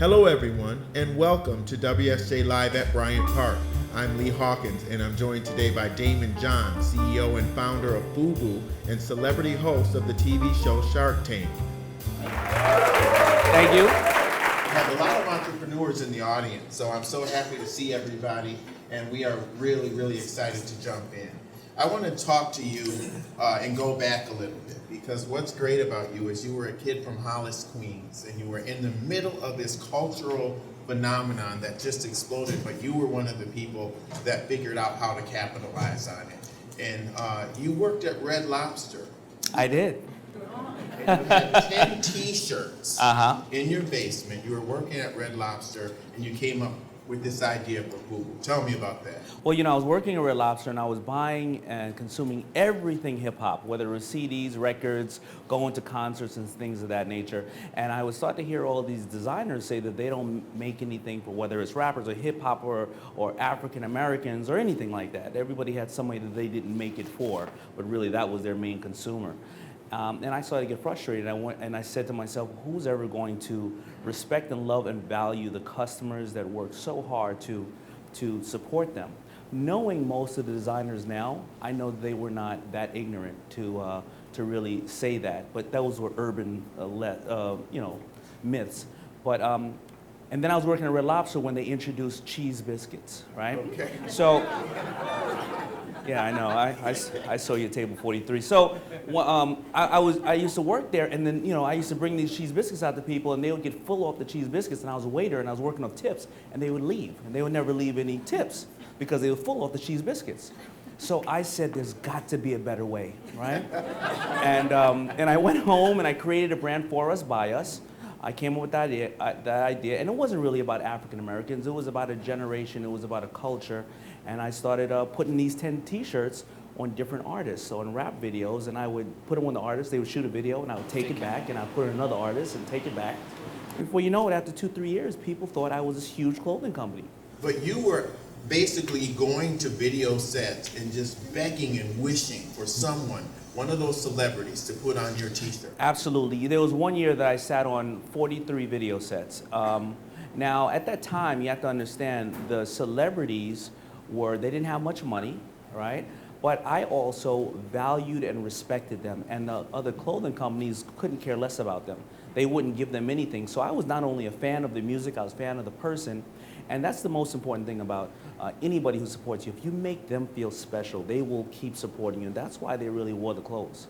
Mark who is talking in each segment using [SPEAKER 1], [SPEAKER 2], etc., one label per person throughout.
[SPEAKER 1] Hello everyone, and welcome to WSJ Live at Bryant Park. I'm Lee Hawkins, and I'm joined today by Daymond John, CEO and founder of FUBU and celebrity host of the TV show Shark Tank.
[SPEAKER 2] Thank you.
[SPEAKER 1] We have a lot of entrepreneurs in the audience, so I'm so happy to see everybody, and we are really, really excited to jump in. I want to talk to you and go back a little bit, because what's great about you is you were a kid from Hollis, Queens, and you were in the middle of this cultural phenomenon that just exploded, but you were one of the people that figured out how to capitalize on it. And you worked at Red Lobster.
[SPEAKER 2] I did.
[SPEAKER 1] And you had 10 t-shirts in your basement. You were working at Red Lobster, and you came up with this idea for FUBU. Tell me about that.
[SPEAKER 2] Well, you know, I was working at Red Lobster and I was buying and consuming everything hip hop, whether it was CDs, records, going to concerts and things of that nature. And I would start to hear all these designers say that they don't make anything for whether it's rappers or hip hop or African Americans or anything like that. Everybody had somebody that they didn't make it for, but really that was their main consumer. And I started to get frustrated. I said to myself, who's ever going to respect and love and value the customers that work so hard to support them? Knowing most of the designers now, I know they were not that ignorant to really say that. But those were urban, myths. But and then I was working at Red Lobster when they introduced cheese biscuits, right?
[SPEAKER 1] Okay.
[SPEAKER 2] So. Yeah, I know. I saw you at table 43. So I used to work there, and then I used to bring these cheese biscuits out to people, and they would get full off the cheese biscuits. And I was a waiter, and I was working off tips, and they would leave, and they would never leave any tips because they were full off the cheese biscuits. So I said, there's got to be a better way, right? And I went home and I created a brand for us, by us. I came up with that idea, and it wasn't really about African Americans. It was about a generation. It was about a culture. And I started putting these 10 t-shirts on different artists, so on rap videos, and I would put them on the artists, they would shoot a video, and I would take it back, and I'd put it on another artist and take it back. Before you know it, after 2-3 years, people thought I was this huge clothing company.
[SPEAKER 1] But you were basically going to video sets and just begging and wishing for someone, one of those celebrities, to put on your t-shirt.
[SPEAKER 2] Absolutely. There was one year that I sat on 43 video sets. Now, at that time, you have to understand, the celebrities they didn't have much money, right? But I also valued and respected them, and the other clothing companies couldn't care less about them. They wouldn't give them anything. So I was not only a fan of the music, I was a fan of the person, and that's the most important thing about anybody who supports you. If you make them feel special, they will keep supporting you, and that's why they really wore the clothes.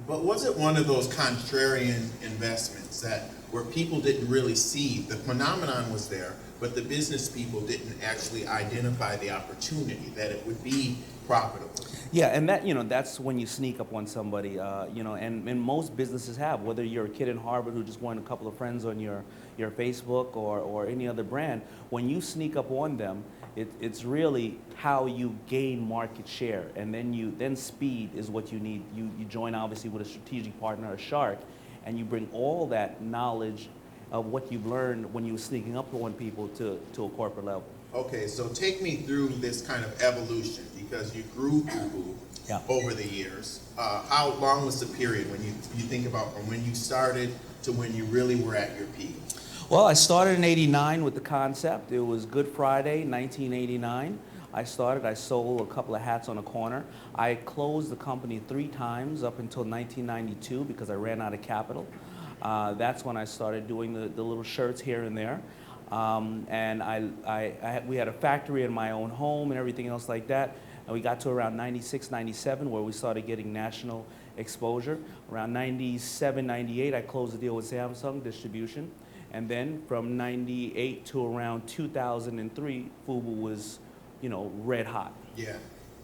[SPEAKER 1] But was it one of those contrarian investments where people didn't really see the phenomenon was there, but the business people didn't actually identify the opportunity that it would be profitable?
[SPEAKER 2] Yeah, and that's when you sneak up on somebody, and most businesses have, whether you're a kid in Harvard who just wanted a couple of friends on your Facebook or any other brand, when you sneak up on them, it's really how you gain market share, and then speed is what you need. You join obviously with a strategic partner, a shark, and you bring all that knowledge of what you've learned when you were sneaking up on people to a corporate level.
[SPEAKER 1] Okay, so take me through this kind of evolution, because you grew FUBU over the years. How long was the period when you think about from when you started to when you really were at your peak?
[SPEAKER 2] Well, I started in '89 with the concept. It was Good Friday, 1989. I sold a couple of hats on a corner. I closed the company 3 times up until 1992 because I ran out of capital. That's when I started doing the little shirts here and there. And we had a factory in my own home and everything else like that. And we got to around 96, 97 where we started getting national exposure. Around 97, 98, I closed the deal with Samsung distribution. And then from 98 to around 2003, FUBU was, red hot.
[SPEAKER 1] Yeah.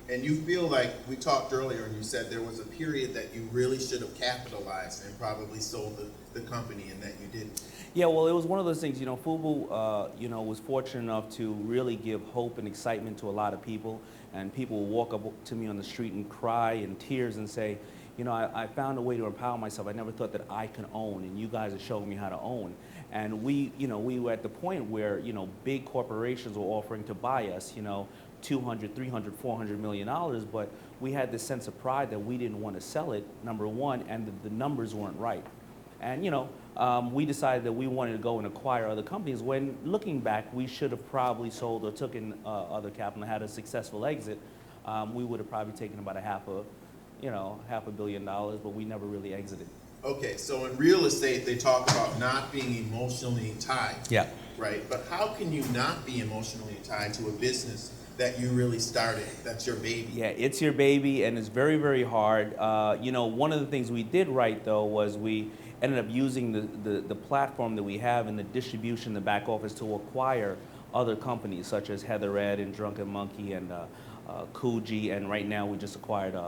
[SPEAKER 1] And you feel like, we talked earlier and you said there was a period that you really should have capitalized and probably sold the company, and that you didn't.
[SPEAKER 2] Yeah, well, it was one of those things, FUBU, was fortunate enough to really give hope and excitement to a lot of people, and people would walk up to me on the street and cry in tears and say, I found a way to empower myself. I never thought that I could own, and you guys are showing me how to own. And we were at the point where, big corporations were offering to buy us, $200, $300, $400 million, but we had this sense of pride that we didn't want to sell it, number one, and the numbers weren't right. And we decided that we wanted to go and acquire other companies. When looking back, we should have probably sold or took in other capital and had a successful exit. We would have probably taken about $500 million, but we never really exited.
[SPEAKER 1] Okay, so in real estate, they talk about not being emotionally tied.
[SPEAKER 2] Yeah.
[SPEAKER 1] Right, but how can you not be emotionally tied to a business that you really started, that's your baby?
[SPEAKER 2] Yeah, it's your baby, and it's very, very hard. One of the things we did right, though, was we ended up using the platform that we have in the distribution, the back office, to acquire other companies, such as Heather Ed and Drunken Monkey and Coogee, and right now we just acquired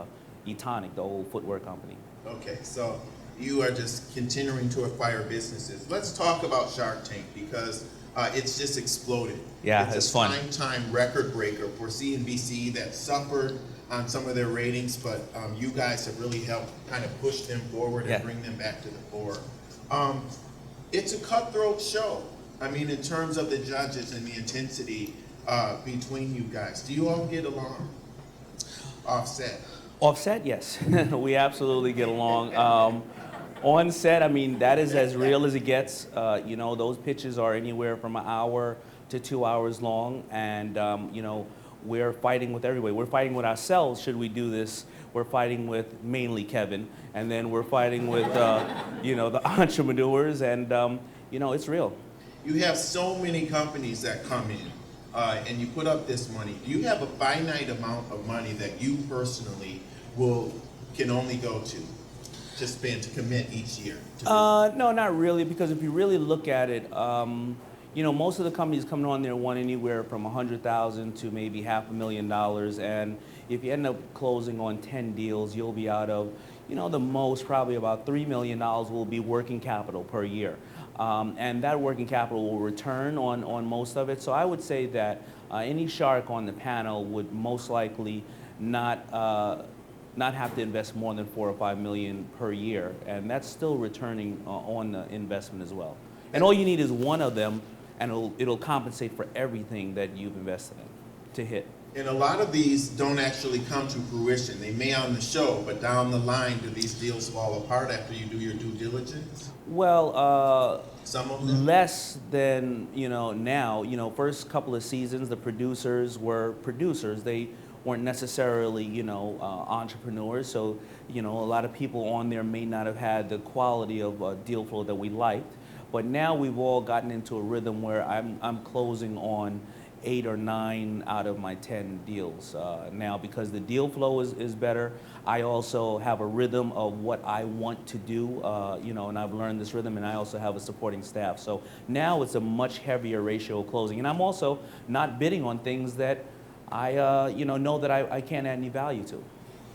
[SPEAKER 2] Etonic, the old footwear company.
[SPEAKER 1] Okay, so you are just continuing to acquire businesses. Let's talk about Shark Tank, because it's just exploded.
[SPEAKER 2] Yeah, it's fun.
[SPEAKER 1] It's a time record breaker for CNBC that suffered on some of their ratings, but you guys have really helped kind of push them forward and bring them back to the fore. It's a cutthroat show. I mean, in terms of the judges and the intensity between you guys. Do you all get along? Offset?
[SPEAKER 2] Offset, yes. We absolutely get along. On set, I mean, that is as real as it gets. Those pitches are anywhere from an hour to 2 hours long, and we're fighting with everybody. We're fighting with ourselves. Should we do this? We're fighting with mainly Kevin, and then we're fighting with the entrepreneurs, and it's real.
[SPEAKER 1] You have so many companies that come in, and you put up this money. Do you have a finite amount of money that you personally can only go to spend, to commit each year?
[SPEAKER 2] No, not really, because if you really look at it, most of the companies coming on there want anywhere from $100,000 to maybe $500,000, and if you end up closing on 10 deals, you'll be out of, the most probably about $3 million will be working capital per year, and that working capital will return on most of it. So I would say that any shark on the panel would most likely not have to invest more than $4 or $5 million per year, and that's still returning on the investment as well. And all you need is one of them, and it'll compensate for everything that you've invested in to hit.
[SPEAKER 1] And a lot of these don't actually come to fruition. They may on the show, but down the line, do these deals fall apart after you do your due diligence?
[SPEAKER 2] Well,
[SPEAKER 1] some of them?
[SPEAKER 2] Less than now. First couple of seasons, the producers were producers. They weren't necessarily, entrepreneurs. So, a lot of people on there may not have had the quality of deal flow that we liked. But now we've all gotten into a rhythm where I'm closing on 8 or 9 out of my 10 deals now, because the deal flow is better. I also have a rhythm of what I want to do, and I've learned this rhythm, and I also have a supporting staff. So now it's a much heavier ratio of closing. And I'm also not bidding on things that I know that I can't add any value to.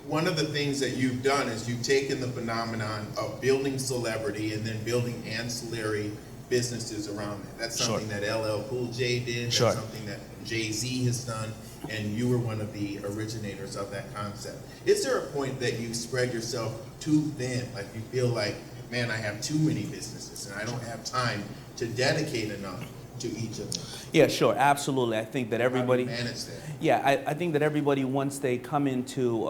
[SPEAKER 1] One of the things that you've done is you've taken the phenomenon of building celebrity and then building ancillary businesses around that. That's something that LL Cool J did. That's something that Jay-Z has done, and you were one of the originators of that concept. Is there a point that you spread yourself too thin, like you feel like, man, I have too many businesses and I don't have time to dedicate enough to each of them?
[SPEAKER 2] Yeah, sure, absolutely. I think that everybody.
[SPEAKER 1] How do you manage that?
[SPEAKER 2] Yeah, I think that everybody, once they come into,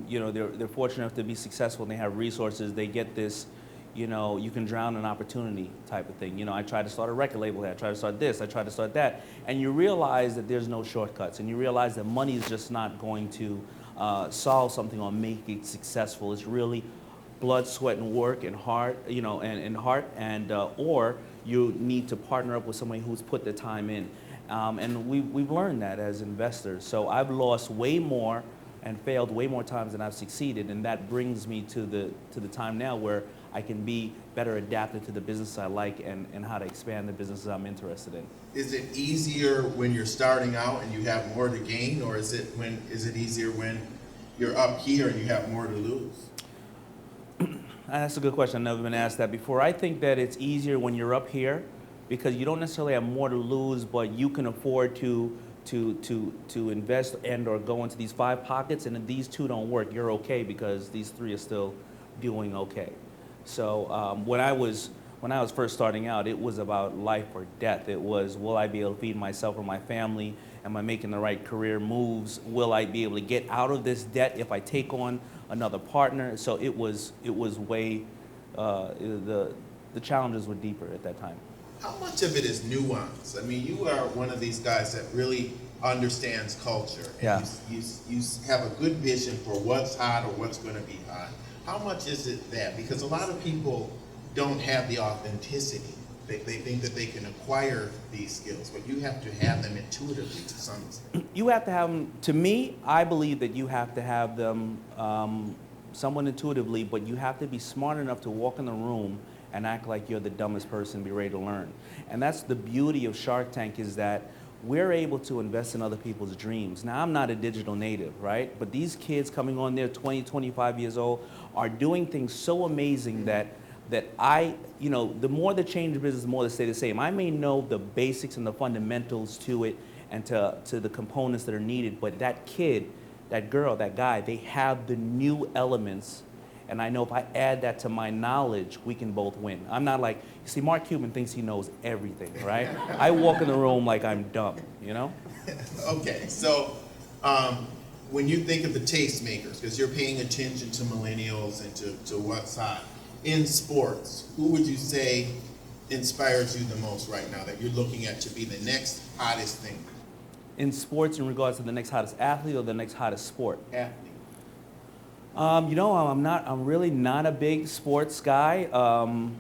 [SPEAKER 2] they're fortunate enough to be successful and they have resources, they get this, you can drown in opportunity type of thing. I tried to start a record label here, I tried to start this, I tried to start that, and you realize that there's no shortcuts, and you realize that money is just not going to solve something or make it successful. It's really blood, sweat, and work, and heart, and heart, and or you need to partner up with somebody who's put the time in. And we've learned that as investors. So I've lost way more and failed way more times than I've succeeded, and that brings me to the time now where I can be better adapted to the business I like and how to expand the businesses I'm interested in.
[SPEAKER 1] Is it easier when you're starting out and you have more to gain, or is it easier when you're up here and you have more to lose?
[SPEAKER 2] That's a good question. I've never been asked that before. I think that it's easier when you're up here because you don't necessarily have more to lose, but you can afford to invest and or go into these 5 pockets, and if these 2 don't work, you're okay because these 3 are still doing okay. So when I was first starting out, it was about life or death. It was, will I be able to feed myself or my family? Am I making the right career moves? Will I be able to get out of this debt if I take on another partner? So it was way the challenges were deeper at that time.
[SPEAKER 1] How much of it is nuance? I mean, you are one of these guys that really understands culture. And
[SPEAKER 2] Yeah.
[SPEAKER 1] you have a good vision for what's hot or what's going to be hot. How much is it that? Because a lot of people don't have the authenticity. They think that they can acquire these skills, but you have to have them intuitively to some extent.
[SPEAKER 2] You have to have them, to me, I believe that you have to have them somewhat intuitively, but you have to be smart enough to walk in the room and act like you're the dumbest person and be ready to learn. And that's the beauty of Shark Tank, is that we're able to invest in other people's dreams. Now, I'm not a digital native, right? But these kids coming on there 20, 25 years old are doing things so amazing that I, you know, the more they change the business, the more they stay the same. I may know the basics and the fundamentals to it and to the components that are needed, but that kid, that girl, that guy, they have the new elements. And I know if I add that to my knowledge, we can both win. I'm not like, you see, Mark Cuban thinks he knows everything, right? I walk in the room like I'm dumb, you know?
[SPEAKER 1] Okay, so when you think of the tastemakers, because you're paying attention to millennials and to what's hot, in sports, who would you say inspires you the most right now that you're looking at to be the next hottest thing?
[SPEAKER 2] In sports, in regards to the next hottest athlete or the next hottest sport?
[SPEAKER 1] Athlete.
[SPEAKER 2] You know, I'm really not a big sports guy. I'm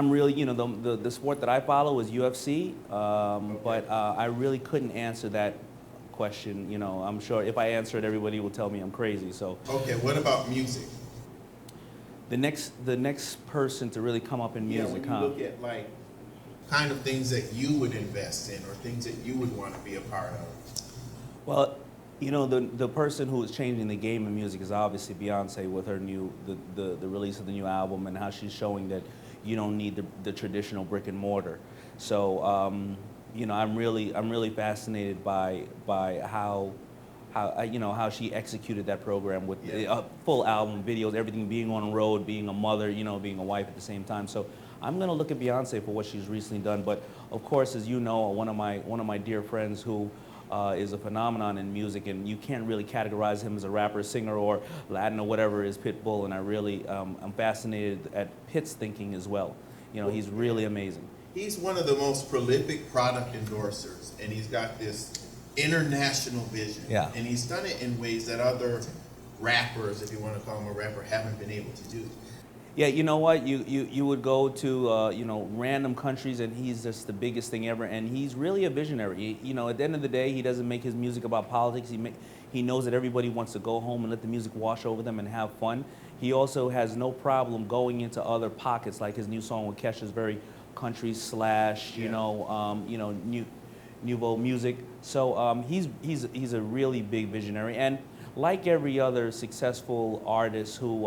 [SPEAKER 2] really, you know, the sport that I follow is UFC,
[SPEAKER 1] Okay.
[SPEAKER 2] but I really couldn't answer that question. You know, I'm sure if I answer it, everybody will tell me I'm crazy. So.
[SPEAKER 1] Okay, what about music?
[SPEAKER 2] The next person to really come up in music,
[SPEAKER 1] when you look at like kind of things that you would invest in or things that you would want to be a part of.
[SPEAKER 2] Well, you know, the person who is changing the game in music is obviously Beyonce with her the release of the new album and how she's showing that you don't need the traditional brick and mortar. So, you know, I'm really fascinated by how you know, how she executed that program with a full album, videos, everything, being on the road, being a mother, you know, being a wife at the same time. So I'm gonna look at Beyonce for what she's recently done. But of course, as you know, one of my dear friends who is a phenomenon in music, and you can't really categorize him as a rapper, singer, or Latin or whatever, is Pitbull. And I really, I'm fascinated at Pitt's thinking as well. You know, he's really amazing.
[SPEAKER 1] He's one of the most prolific product endorsers, and he's got this international vision.
[SPEAKER 2] Yeah.
[SPEAKER 1] And he's done it in ways that other rappers, if you want to call him a rapper, haven't been able to do.
[SPEAKER 2] Yeah, you know what? You would go to you know, random countries, and he's just the biggest thing ever. And he's really a visionary. You know, at the end of the day, he doesn't make his music about politics. He knows that everybody wants to go home and let the music wash over them and have fun. He also has no problem going into other pockets, like his new song with Kesha is very country slash, you know, nouveau music. So he's a really big visionary, and like every other successful artist who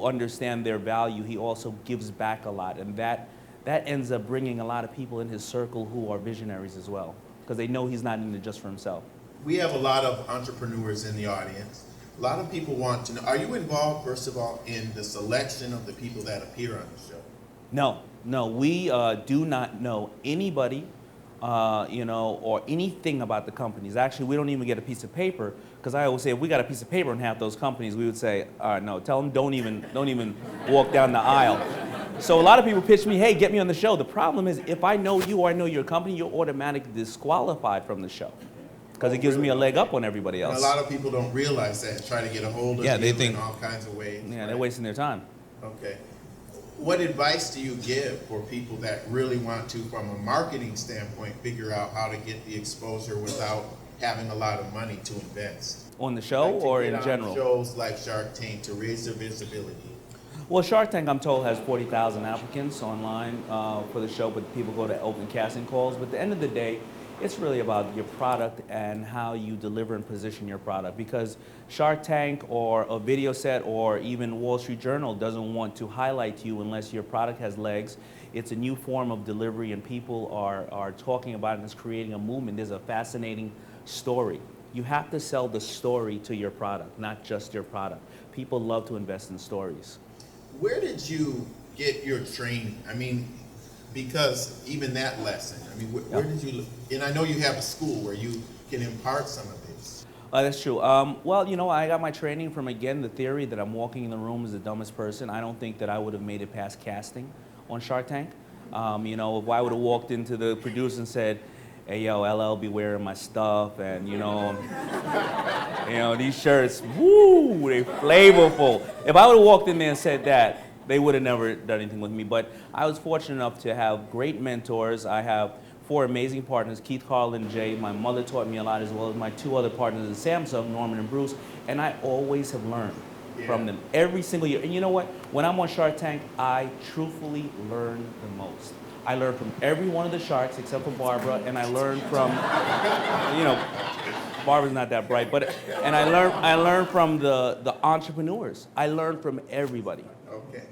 [SPEAKER 2] understand their value, he also gives back a lot, and that ends up bringing a lot of people in his circle who are visionaries as well, because they know he's not in it just for himself.
[SPEAKER 1] We have a lot of entrepreneurs in the audience. A lot of people want to know, are you involved, first of all, in the selection of the people that appear on the show?
[SPEAKER 2] No, we do not know anybody, you know, or anything about the companies. Actually, we don't even get a piece of paper, because I always say if we got a piece of paper in half those companies, we would say, all right, no, tell them don't even walk down the aisle. So a lot of people pitch me, hey, get me on the show. The problem is if I know you or I know your company, you're automatically disqualified from the show, because it gives me a leg up on everybody else.
[SPEAKER 1] And a lot of people don't realize that, try to get a hold of
[SPEAKER 2] they
[SPEAKER 1] you
[SPEAKER 2] think,
[SPEAKER 1] in all kinds of ways.
[SPEAKER 2] Yeah,
[SPEAKER 1] right?
[SPEAKER 2] they're wasting their time.
[SPEAKER 1] Okay. What advice do you give for people that really want to, from a marketing standpoint, figure out how to get the exposure without having a lot of money to invest?
[SPEAKER 2] On the show,
[SPEAKER 1] Like to
[SPEAKER 2] or
[SPEAKER 1] get
[SPEAKER 2] in
[SPEAKER 1] on
[SPEAKER 2] general?
[SPEAKER 1] shows like Shark Tank to raise their visibility.
[SPEAKER 2] Well, Shark Tank, I'm told, has 40,000 applicants online for the show, but people go to open casting calls. But at the end of the day, it's really about your product and how you deliver and position your product, because Shark Tank or a video set or even Wall Street Journal doesn't want to highlight you unless your product has legs. It's a new form of delivery, and people are talking about it, and it's creating a movement. There's a fascinating story. You have to sell the story to your product, not just your product. People love to invest in stories.
[SPEAKER 1] Where did you get your training? I mean, because even that lesson, I mean, where did you, and I know you have a school where you can impart some of this.
[SPEAKER 2] That's true. Well, I got my training from, again, the theory that I'm walking in the room as the dumbest person. I don't think that I would have made it past casting on Shark Tank. If I would have walked into the producer and said, hey, yo, LL be wearing my stuff, and, these shirts, woo, they flavorful. If I would have walked in there and said that, they would have never done anything with me. But I was fortunate enough to have great mentors. I have 4 amazing partners, Keith, Carl, and Jay. My mother taught me a lot, as well as my 2 other partners at Samsung, Norman and Bruce, and I always have learned from them every single year. And you know what? When I'm on Shark Tank, I truthfully learn the most. I learn from every one of the sharks except for Barbara, and I learn from, Barbara's not that bright, and I learn from the entrepreneurs. I learn from everybody.
[SPEAKER 1] Okay.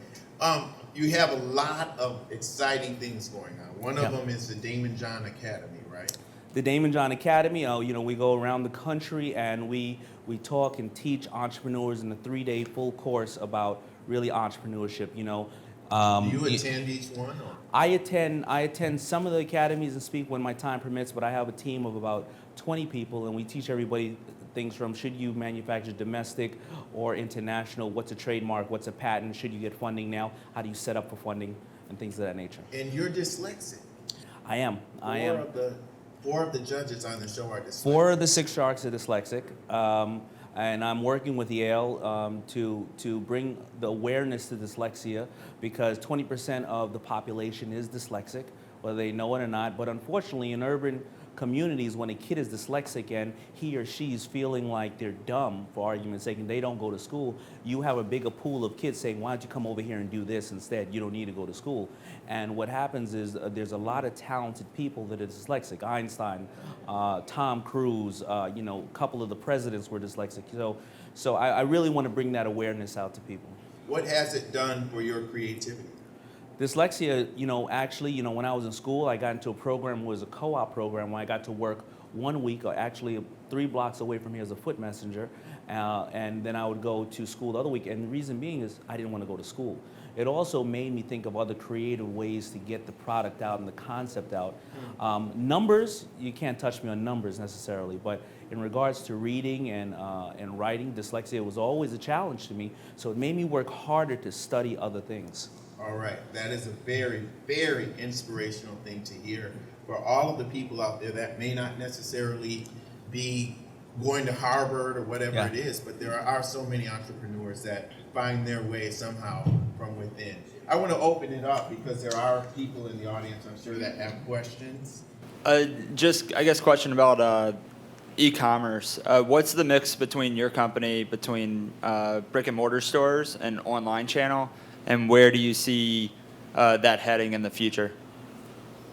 [SPEAKER 1] You have a lot of exciting things going on. One of them is the Daymond John Academy, right?
[SPEAKER 2] The Daymond John Academy, we go around the country and we talk and teach entrepreneurs in a 3-day full course about really entrepreneurship. Do
[SPEAKER 1] you attend each one? Or?
[SPEAKER 2] I attend some of the academies and speak when my time permits, but I have a team of about 20 people, and we teach everybody things from should you manufacture domestic or international, what's a trademark, what's a patent, should you get funding now, how do you set up for funding, and things of that nature.
[SPEAKER 1] And you're dyslexic.
[SPEAKER 2] I am.
[SPEAKER 1] 4 of the judges on the show are dyslexic.
[SPEAKER 2] 4 of the 6 sharks are dyslexic. And I'm working with Yale to bring the awareness to dyslexia, because 20% of the population is dyslexic, whether they know it or not. But unfortunately, in urban communities, when a kid is dyslexic and he or she is feeling like they're dumb, for argument's sake, and they don't go to school, you have a bigger pool of kids saying, why don't you come over here and do this instead? You don't need to go to school. And what happens is there's a lot of talented people that are dyslexic. Einstein, Tom Cruise, a couple of the presidents were dyslexic. So I really want to bring that awareness out to people.
[SPEAKER 1] What has it done for your creativity?
[SPEAKER 2] Dyslexia, actually, when I was in school, I got into a program, it was a co-op program, where I got to work 1 week, actually 3 blocks away from here as a foot messenger, and then I would go to school the other week. And the reason being is I didn't want to go to school. It also made me think of other creative ways to get the product out and the concept out. Numbers, you can't touch me on numbers necessarily, but in regards to reading and writing, dyslexia was always a challenge to me, so it made me work harder to study other things.
[SPEAKER 1] All right, that is a very, very inspirational thing to hear for all of the people out there that may not necessarily be going to Harvard or whatever it is, but there are so many entrepreneurs that find their way somehow from within. I want to open it up because there are people in the audience, I'm sure, that have questions.
[SPEAKER 3] Question about e-commerce. What's the mix between your company, between brick and mortar stores and online channel? And where do you see that heading in the future?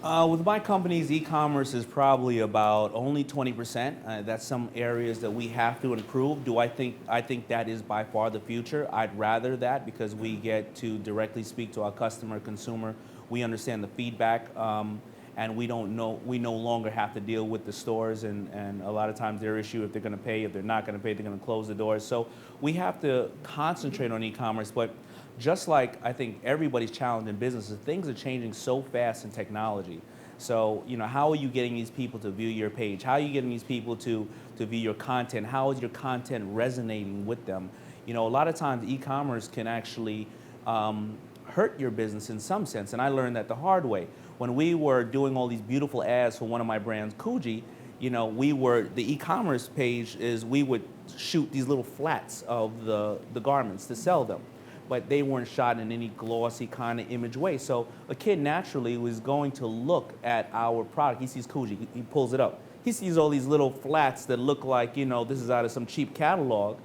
[SPEAKER 2] With my company's e-commerce is probably about only 20%. That's some areas that we have to improve. I think that is by far the future. I'd rather that, because we get to directly speak to our consumer. We understand the feedback, and we no longer have to deal with the stores and a lot of times their issue if they're going to pay, if they're not going to pay, they're going to close the doors. So we have to concentrate on e-commerce, but just like I think everybody's challenge in business, things are changing so fast in technology. So, how are you getting these people to view your page? How are you getting these people to view your content? How is your content resonating with them? A lot of times e-commerce can actually hurt your business in some sense, and I learned that the hard way. When we were doing all these beautiful ads for one of my brands, Coogee, the e-commerce page is we would shoot these little flats of the garments to sell them, but they weren't shot in any glossy kind of image way. So a kid naturally was going to look at our product. He sees Coogee, he pulls it up. He sees all these little flats that look like, this is out of some cheap catalog.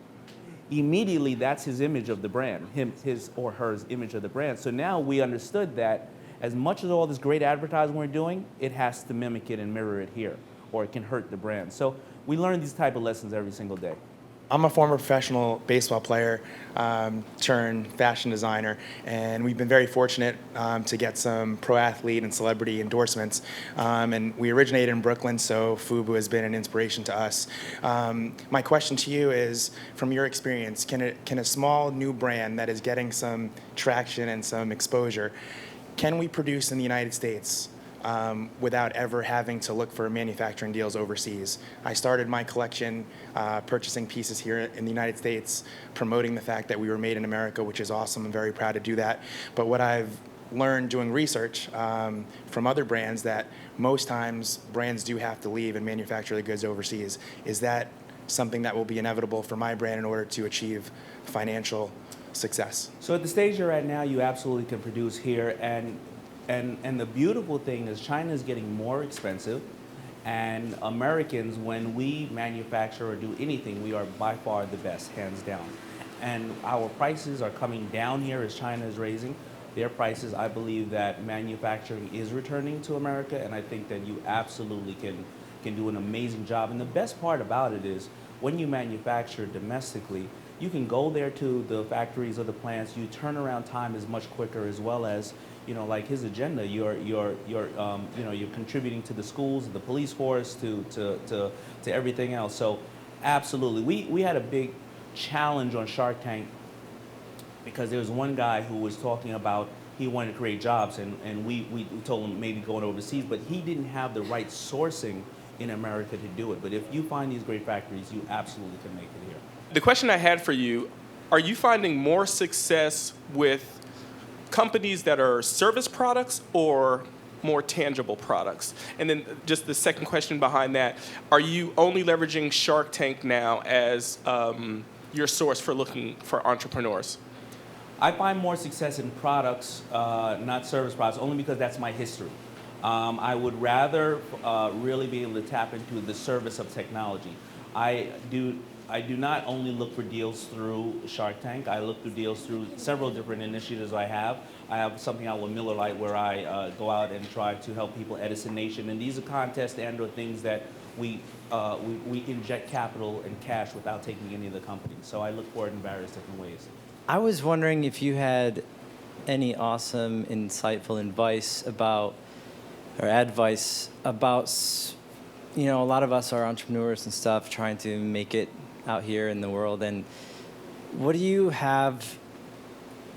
[SPEAKER 2] Immediately, that's his image of the brand, his or her image of the brand. So now we understood that as much as all this great advertising we're doing, it has to mimic it and mirror it here, or it can hurt the brand. So we learn these type of lessons every single day.
[SPEAKER 4] I'm a former professional baseball player turned fashion designer, and we've been very fortunate to get some pro athlete and celebrity endorsements. And we originated in Brooklyn, so FUBU has been an inspiration to us. My question to you is, from your experience, can a small new brand that is getting some traction and some exposure, can we produce in the United States without ever having to look for manufacturing deals overseas. I started my collection purchasing pieces here in the United States, promoting the fact that we were made in America, which is awesome. I'm very proud to do that. But what I've learned doing research from other brands, that most times brands do have to leave and manufacture the goods overseas. Is that something that will be inevitable for my brand in order to achieve financial success?
[SPEAKER 2] So at the stage you're at now, you absolutely can produce here, and the beautiful thing is China is getting more expensive, and Americans, when we manufacture or do anything, we are by far the best, hands down. And our prices are coming down here as China is raising their prices. I believe that manufacturing is returning to America, and I think that you absolutely can do an amazing job. And the best part about it is when you manufacture domestically, you can go there to the factories or the plants. Your turnaround time is much quicker, as well as, like his agenda. You're contributing to the schools, the police force, to everything else. So, absolutely, we had a big challenge on Shark Tank because there was one guy who was talking about he wanted to create jobs, and we told him maybe going overseas, but he didn't have the right sourcing in America to do it. But if you find these great factories, you absolutely can make it here.
[SPEAKER 5] The question I had for you, are you finding more success with companies that are service products or more tangible products? And then just the second question behind that, are you only leveraging Shark Tank now as your source for looking for entrepreneurs?
[SPEAKER 2] I find more success in products, not service products, only because that's my history. I would rather really be able to tap into the service of technology. I do not only look for deals through Shark Tank. I look through deals through several different initiatives I have. I have something out with Miller Lite where I go out and try to help people, Edison Nation, and these are contests and or things that we inject capital and cash without taking any of the companies. So I look for it in various different ways.
[SPEAKER 6] I was wondering if you had any awesome, insightful advice about, a lot of us are entrepreneurs and stuff trying to make it out here in the world. And what do you have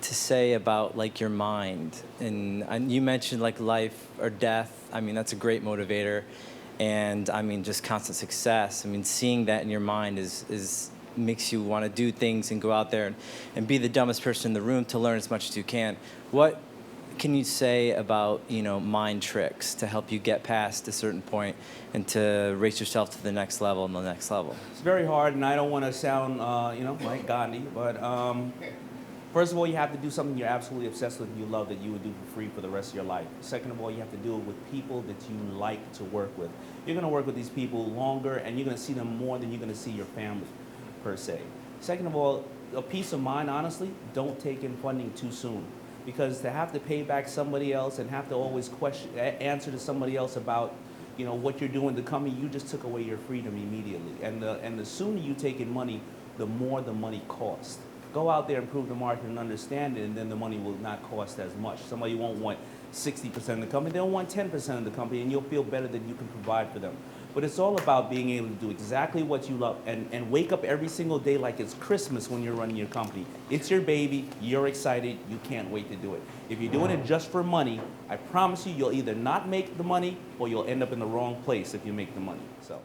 [SPEAKER 6] to say about like your mind? And you mentioned like life or death. I mean, that's a great motivator. And I mean, just constant success. I mean, seeing that in your mind is makes you want to do things and go out there and be the dumbest person in the room to learn as much as you can. What can you say about, mind tricks to help you get past a certain point and to raise yourself to the next level and the next level?
[SPEAKER 2] It's very hard, and I don't want to sound, like Gandhi, but first of all, you have to do something you're absolutely obsessed with and you love that you would do for free for the rest of your life. Second of all, you have to do it with people that you like to work with. You're going to work with these people longer, and you're going to see them more than you're going to see your family, per se. Second of all, a peace of mind, honestly, don't take in funding too soon. Because to have to pay back somebody else and have to always answer to somebody else about, what you're doing to the company, you just took away your freedom immediately. And the sooner you take in money, the more the money costs. Go out there and prove the market and understand it, and then the money will not cost as much. Somebody won't want 60% of the company, they'll want 10% of the company, and you'll feel better that you can provide for them. But it's all about being able to do exactly what you love and wake up every single day like it's Christmas when you're running your company. It's your baby, you're excited, you can't wait to do it. If you're doing it just for money, I promise you, you'll either not make the money or you'll end up in the wrong place if you make the money. So.